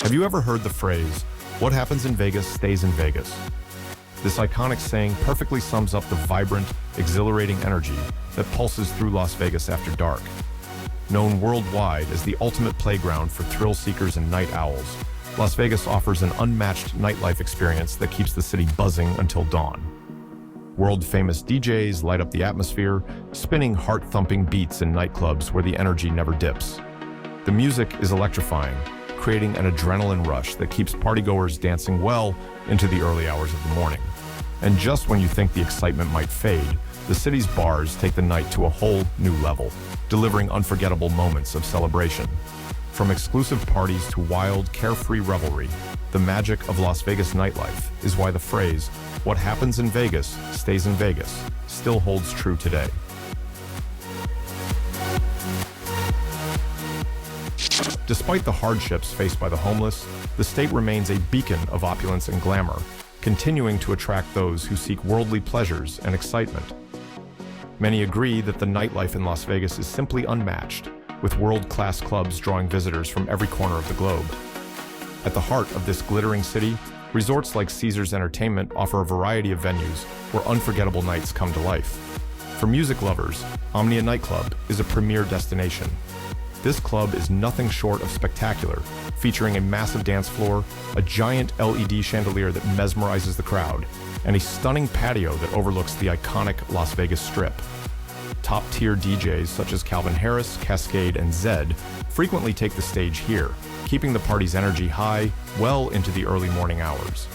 Have you ever heard the phrase, "What happens in Vegas stays in Vegas"? This iconic saying perfectly sums up the vibrant, exhilarating energy that pulses through Las Vegas after dark. Known worldwide as the ultimate playground for thrill seekers and night owls, Las Vegas offers an unmatched nightlife experience that keeps the city buzzing until dawn. World-famous DJs light up the atmosphere, spinning heart-thumping beats in nightclubs where the energy never dips. The music is electrifying, creating an adrenaline rush that keeps partygoers dancing well into the early hours of the morning. And just when you think the excitement might fade, the city's bars take the night to a whole new level, delivering unforgettable moments of celebration. From exclusive parties to wild, carefree revelry, the magic of Las Vegas nightlife is why the phrase, "What happens in Vegas stays in Vegas," still holds true today. Despite the hardships faced by the homeless, the state remains a beacon of opulence and glamour, continuing to attract those who seek worldly pleasures and excitement. Many agree that the nightlife in Las Vegas is simply unmatched, with world-class clubs drawing visitors from every corner of the globe. At the heart of this glittering city, resorts like Caesars Entertainment offer a variety of venues where unforgettable nights come to life. For music lovers, Omnia Nightclub is a premier destination. This club is nothing short of spectacular, featuring a massive dance floor, a giant LED chandelier that mesmerizes the crowd, and a stunning patio that overlooks the iconic Las Vegas Strip. Top-tier DJs such as Calvin Harris, Cascade, and Zedd frequently take the stage here, keeping the party's energy high well into the early morning hours.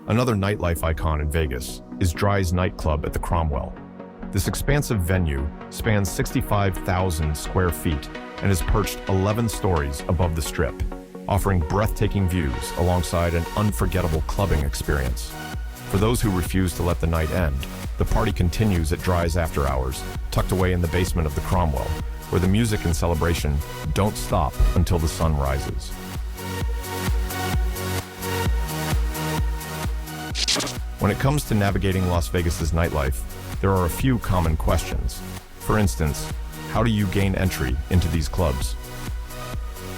Another nightlife icon in Vegas is Dry's nightclub at the Cromwell. This expansive venue spans 65,000 square feet and is perched 11 stories above the Strip, offering breathtaking views alongside an unforgettable clubbing experience. For those who refuse to let the night end, the party continues at Dry's after hours, tucked away in the basement of the Cromwell, where the music and celebration don't stop until the sun rises. When it comes to navigating Las Vegas's nightlife, there are a few common questions. For instance, how do you gain entry into these clubs?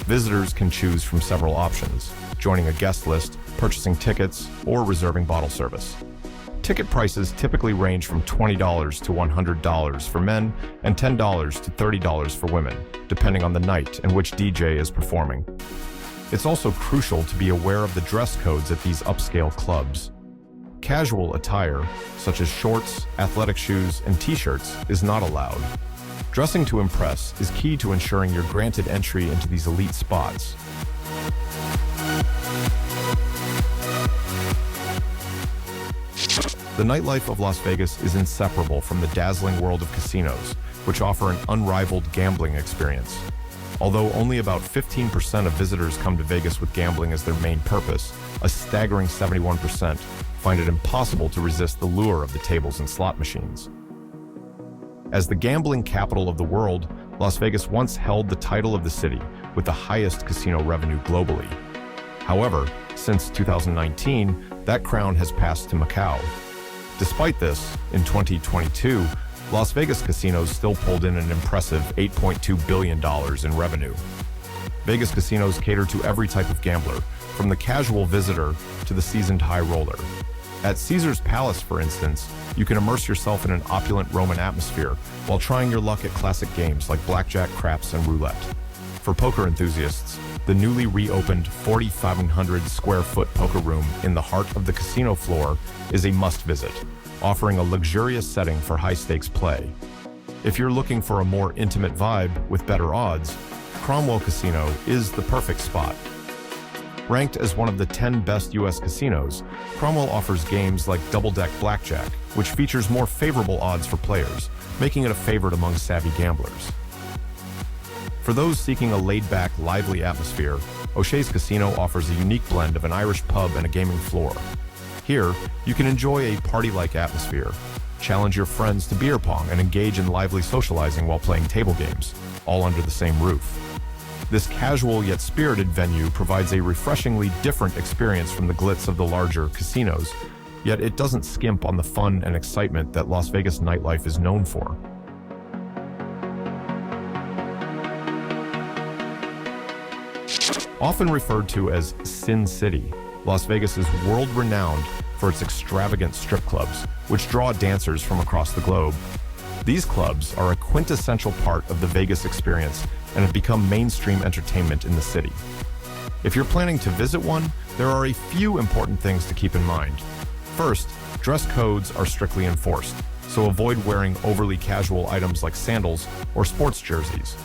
Visitors can choose from several options, joining a guest list, purchasing tickets, or reserving bottle service. Ticket prices typically range from $20 to $100 for men and $10 to $30 for women, depending on the night and which DJ is performing. It's also crucial to be aware of the dress codes at these upscale clubs. Casual attire, such as shorts, athletic shoes, and t-shirts, is not allowed. Dressing to impress is key to ensuring you're granted entry into these elite spots. The nightlife of Las Vegas is inseparable from the dazzling world of casinos, which offer an unrivaled gambling experience. Although only about 15% of visitors come to Vegas with gambling as their main purpose, a staggering 71% find it impossible to resist the lure of the tables and slot machines. As the gambling capital of the world, Las Vegas once held the title of the city with the highest casino revenue globally. However, since 2019, that crown has passed to Macau. Despite this, in 2022, Las Vegas casinos still pulled in an impressive $8.2 billion in revenue. Vegas casinos cater to every type of gambler, from the casual visitor to the seasoned high roller. At Caesar's Palace, for instance, you can immerse yourself in an opulent Roman atmosphere while trying your luck at classic games like blackjack, craps, and roulette. For poker enthusiasts, the newly reopened 4,500 square foot poker room in the heart of the casino floor is a must visit, offering a luxurious setting for high-stakes play. If you're looking for a more intimate vibe with better odds, Cromwell Casino is the perfect spot. Ranked as one of the 10 best U.S. casinos, Cromwell offers games like double-deck blackjack, which features more favorable odds for players, making it a favorite among savvy gamblers. For those seeking a laid-back, lively atmosphere, O'Shea's Casino offers a unique blend of an Irish pub and a gaming floor. Here, you can enjoy a party-like atmosphere, challenge your friends to beer pong, and engage in lively socializing while playing table games, all under the same roof. This casual yet spirited venue provides a refreshingly different experience from the glitz of the larger casinos, yet it doesn't skimp on the fun and excitement that Las Vegas nightlife is known for. Often referred to as Sin City, Las Vegas is world-renowned for its extravagant strip clubs, which draw dancers from across the globe. These clubs are a quintessential part of the Vegas experience and have become mainstream entertainment in the city. If you're planning to visit one, there are a few important things to keep in mind. First, dress codes are strictly enforced, so avoid wearing overly casual items like sandals or sports jerseys.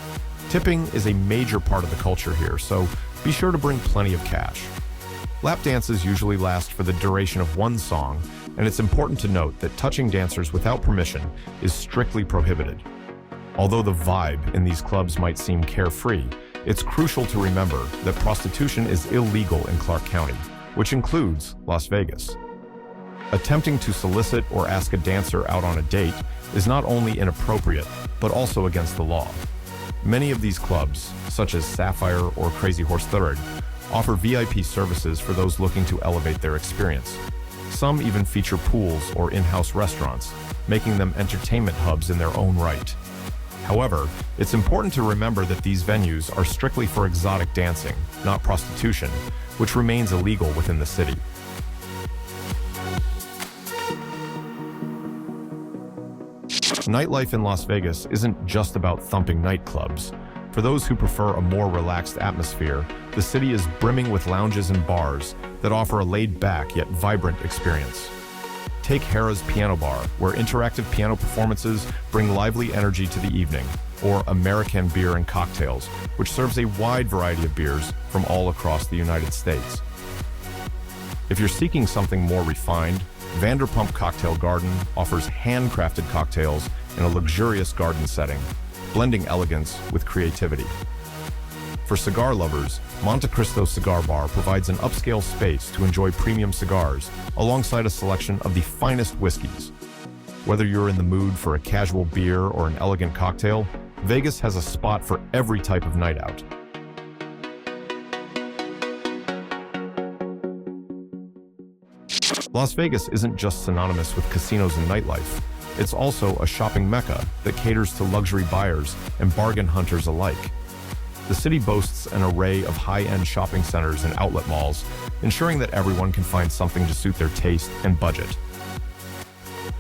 Tipping is a major part of the culture here, so be sure to bring plenty of cash. Lap dances usually last for the duration of one song, and it's important to note that touching dancers without permission is strictly prohibited. Although the vibe in these clubs might seem carefree, it's crucial to remember that prostitution is illegal in Clark County, which includes Las Vegas. Attempting to solicit or ask a dancer out on a date is not only inappropriate, but also against the law. Many of these clubs, such as Sapphire or Crazy Horse Third, offer VIP services for those looking to elevate their experience. Some even feature pools or in-house restaurants, making them entertainment hubs in their own right. However, it's important to remember that these venues are strictly for exotic dancing, not prostitution, which remains illegal within the city. Nightlife in Las Vegas isn't just about thumping nightclubs. For those who prefer a more relaxed atmosphere, the city is brimming with lounges and bars that offer a laid-back yet vibrant experience. Take Harrah's Piano Bar, where interactive piano performances bring lively energy to the evening, or American Beer and Cocktails, which serves a wide variety of beers from all across the United States. If you're seeking something more refined, Vanderpump Cocktail Garden offers handcrafted cocktails in a luxurious garden setting, blending elegance with creativity. For cigar lovers, Monte Cristo Cigar Bar provides an upscale space to enjoy premium cigars alongside a selection of the finest whiskeys. Whether you're in the mood for a casual beer or an elegant cocktail, Vegas has a spot for every type of night out. Las Vegas isn't just synonymous with casinos and nightlife. It's also a shopping mecca that caters to luxury buyers and bargain hunters alike. The city boasts an array of high-end shopping centers and outlet malls, ensuring that everyone can find something to suit their taste and budget.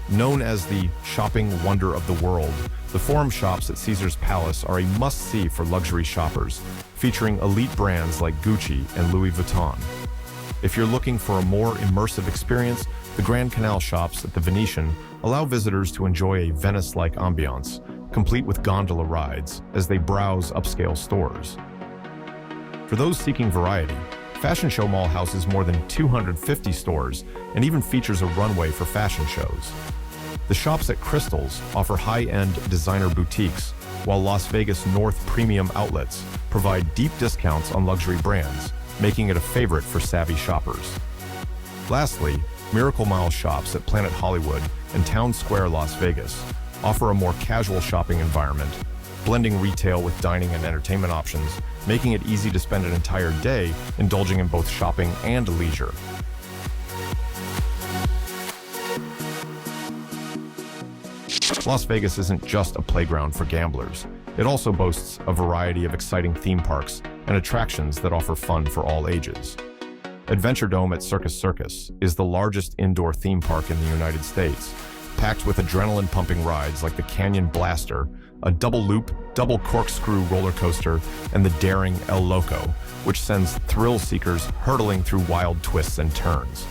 Known as the shopping wonder of the world, the Forum shops at Caesar's Palace are a must-see for luxury shoppers, featuring elite brands like Gucci and Louis Vuitton. If you're looking for a more immersive experience, the Grand Canal shops at the Venetian allow visitors to enjoy a Venice-like ambiance, complete with gondola rides as they browse upscale stores. For those seeking variety, Fashion Show Mall houses more than 250 stores and even features a runway for fashion shows. The shops at Crystals offer high-end designer boutiques, while Las Vegas North Premium Outlets provide deep discounts on luxury brands, making it a favorite for savvy shoppers. Lastly, Miracle Mile shops at Planet Hollywood and Town Square Las Vegas offer a more casual shopping environment, blending retail with dining and entertainment options, making it easy to spend an entire day indulging in both shopping and leisure. Las Vegas isn't just a playground for gamblers. It also boasts a variety of exciting theme parks and attractions that offer fun for all ages. Adventure Dome at Circus Circus is the largest indoor theme park in the United States, packed with adrenaline-pumping rides like the Canyon Blaster, a double-loop, double-corkscrew roller coaster, and the daring El Loco, which sends thrill-seekers hurtling through wild twists and turns.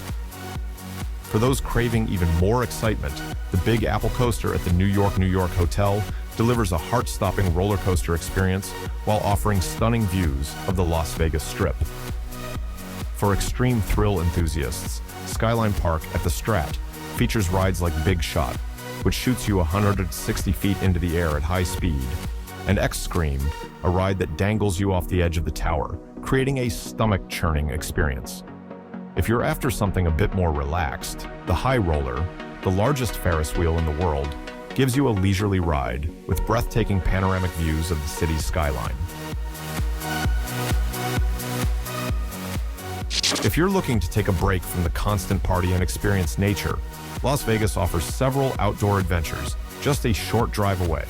For those craving even more excitement, the Big Apple Coaster at the New York Hotel delivers a heart-stopping roller coaster experience while offering stunning views of the Las Vegas Strip. For extreme thrill enthusiasts, Skyline Park at the Strat features rides like Big Shot, which shoots you 160 feet into the air at high speed, and X-Scream, a ride that dangles you off the edge of the tower, creating a stomach-churning experience. If you're after something a bit more relaxed, the High Roller, the largest Ferris wheel in the world, gives you a leisurely ride with breathtaking panoramic views of the city's skyline. If you're looking to take a break from the constant party and experience nature, Las Vegas offers several outdoor adventures just a short drive away.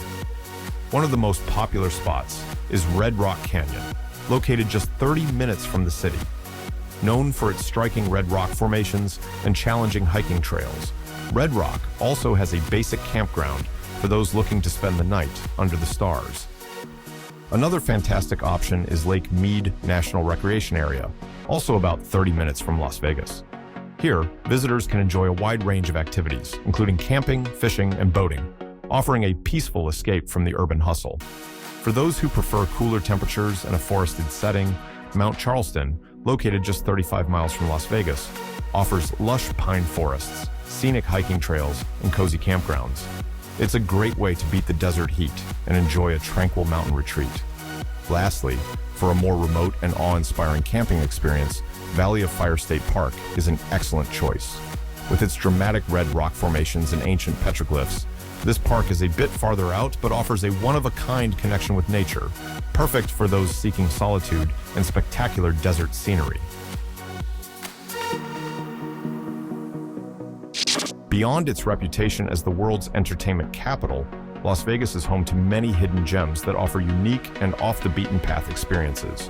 One of the most popular spots is Red Rock Canyon, located just 30 minutes from the city. Known for its striking red rock formations and challenging hiking trails, Red Rock also has a basic campground for those looking to spend the night under the stars. Another fantastic option is Lake Mead National Recreation Area, also about 30 minutes from Las Vegas. Here, visitors can enjoy a wide range of activities, including camping, fishing, and boating, offering a peaceful escape from the urban hustle. For those who prefer cooler temperatures and a forested setting, Mount Charleston, located just 35 miles from Las Vegas, offers lush pine forests, scenic hiking trails, and cozy campgrounds. It's a great way to beat the desert heat and enjoy a tranquil mountain retreat. Lastly, for a more remote and awe-inspiring camping experience, Valley of Fire State Park is an excellent choice. With its dramatic red rock formations and ancient petroglyphs, this park is a bit farther out but offers a one-of-a-kind connection with nature, perfect for those seeking solitude and spectacular desert scenery. Beyond its reputation as the world's entertainment capital, Las Vegas is home to many hidden gems that offer unique and off-the-beaten-path experiences.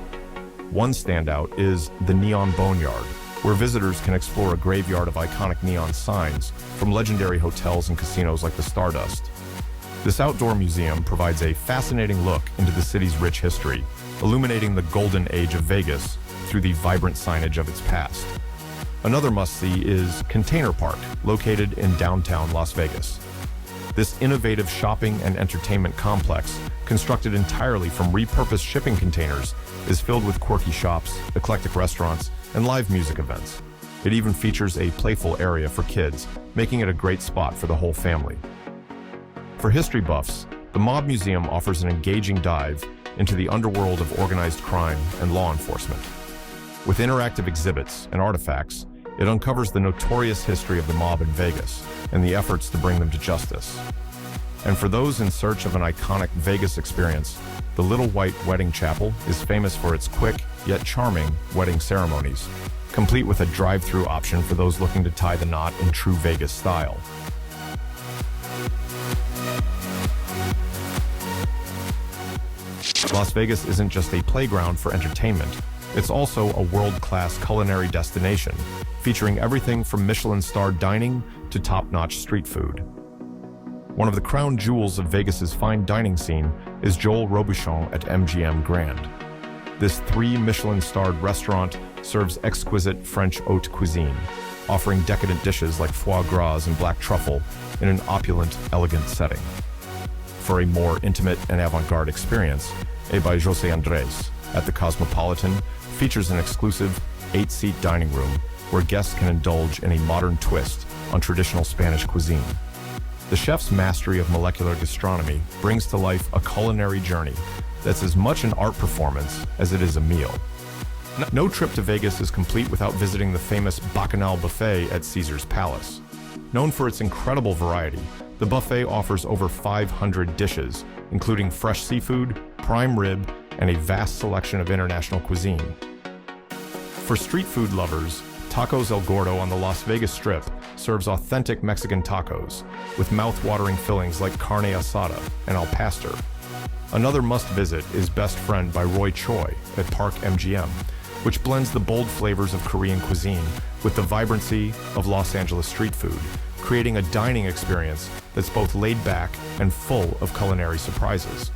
One standout is the Neon Boneyard, where visitors can explore a graveyard of iconic neon signs from legendary hotels and casinos like the Stardust. This outdoor museum provides a fascinating look into the city's rich history, illuminating the golden age of Vegas through the vibrant signage of its past. Another must-see is Container Park, located in downtown Las Vegas. This innovative shopping and entertainment complex, constructed entirely from repurposed shipping containers, is filled with quirky shops, eclectic restaurants, and live music events. It even features a playful area for kids, making it a great spot for the whole family. For history buffs, the Mob Museum offers an engaging dive into the underworld of organized crime and law enforcement. With interactive exhibits and artifacts, it uncovers the notorious history of the mob in Vegas and the efforts to bring them to justice. And for those in search of an iconic Vegas experience, the Little White Wedding Chapel is famous for its quick yet charming wedding ceremonies, complete with a drive-through option for those looking to tie the knot in true Vegas style. Las Vegas isn't just a playground for entertainment, it's also a world-class culinary destination, featuring everything from Michelin-starred dining to top-notch street food. One of the crown jewels of Vegas's fine dining scene is Joel Robuchon at MGM Grand. This 3 Michelin-starred restaurant serves exquisite French haute cuisine, offering decadent dishes like foie gras and black truffle in an opulent, elegant setting. For a more intimate and avant-garde experience, A by José Andrés at the Cosmopolitan features an exclusive 8-seat dining room where guests can indulge in a modern twist on traditional Spanish cuisine. The chef's mastery of molecular gastronomy brings to life a culinary journey that's as much an art performance as it is a meal. No trip to Vegas is complete without visiting the famous Bacchanal Buffet at Caesar's Palace. Known for its incredible variety, the buffet offers over 500 dishes, including fresh seafood, prime rib, and a vast selection of international cuisine. For street food lovers, Tacos El Gordo on the Las Vegas Strip serves authentic Mexican tacos, with mouth-watering fillings like carne asada and al pastor. Another must-visit is Best Friend by Roy Choi at Park MGM, which blends the bold flavors of Korean cuisine with the vibrancy of Los Angeles street food, creating a dining experience that's both laid back and full of culinary surprises.